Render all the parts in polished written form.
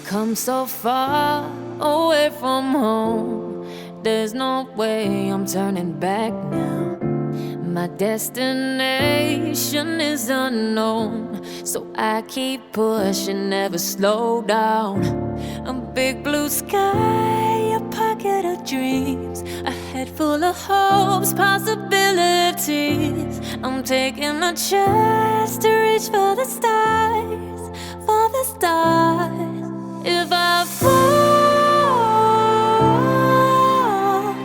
come so far away from home. There's no way I'm turning back now. My destination is unknown, so I keep pushing, never slow down. A big blue sky, a pocket of dreams, a head full of hopes, possibilities. I'm taking a chance to reach for the stars, for the stars. If I fall,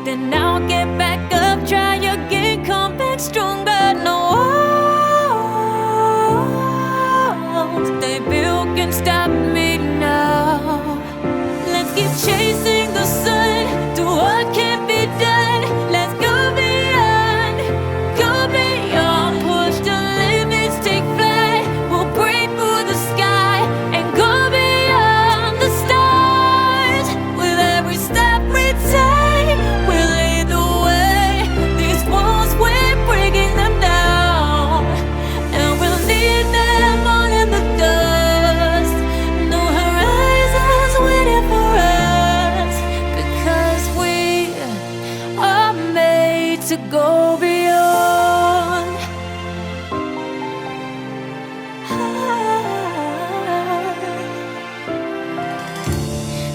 then I'll get back up, try again, come back stronger. No walls they built can stop me now. Let's keep chasing the sun, do what can't be done. Let's go beyond, push the limits, take flight. We'll break through the sky and go beyond the stars. With every step we take, we'll lead the way. These walls, we're breaking them down, and we'll leave them all in the dust. No horizons waiting for us, because we are made to go beyond.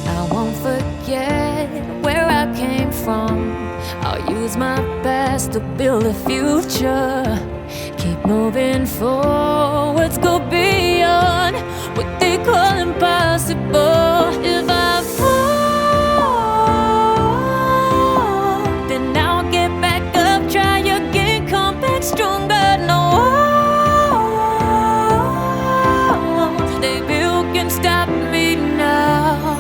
I won't forget where I came from. I'll use my best to build a future. Keep moving forwards, go beyond what they call impossible. If I fall, then I'll get back up, try again, come back stronger. No walls they built can stop me now.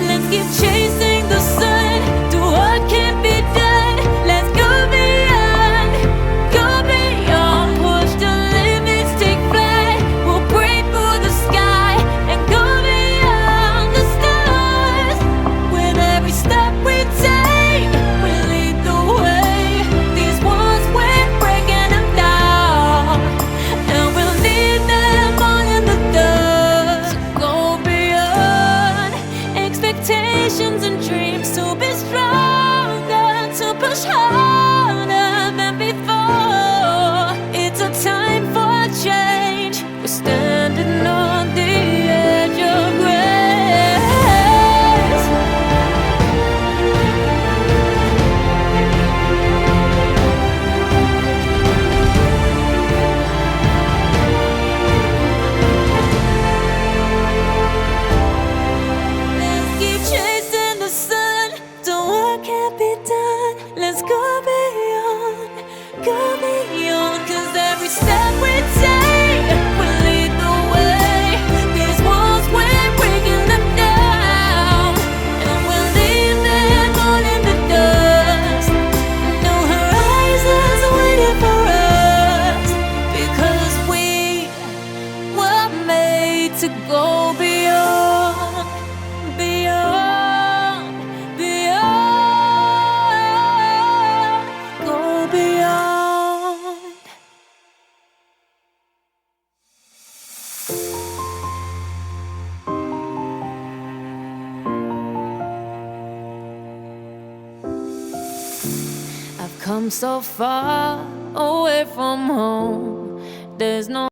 Let's keep chasing the sun, do what can't be done. Let's go beyond, push the limits, take flight. We'll break through the sky and go beyond the stars. With every step we take, we lead the way. These walls, we're breaking them down, and we'll leave them all in the dust. Go beyond expectations and dreams, to be stronger, to push harder than before. It's a time for change. We're standing on the edge of grace. Let's keep chasing the sun, do what can't be done. Let's go beyond, 'cause every step we take will lead the way. These walls, we're breaking them down, and we'll leave them all in the dust. No horizons waiting for us, because we were made to go beyond, go beyond. I've come so far away from home. There's no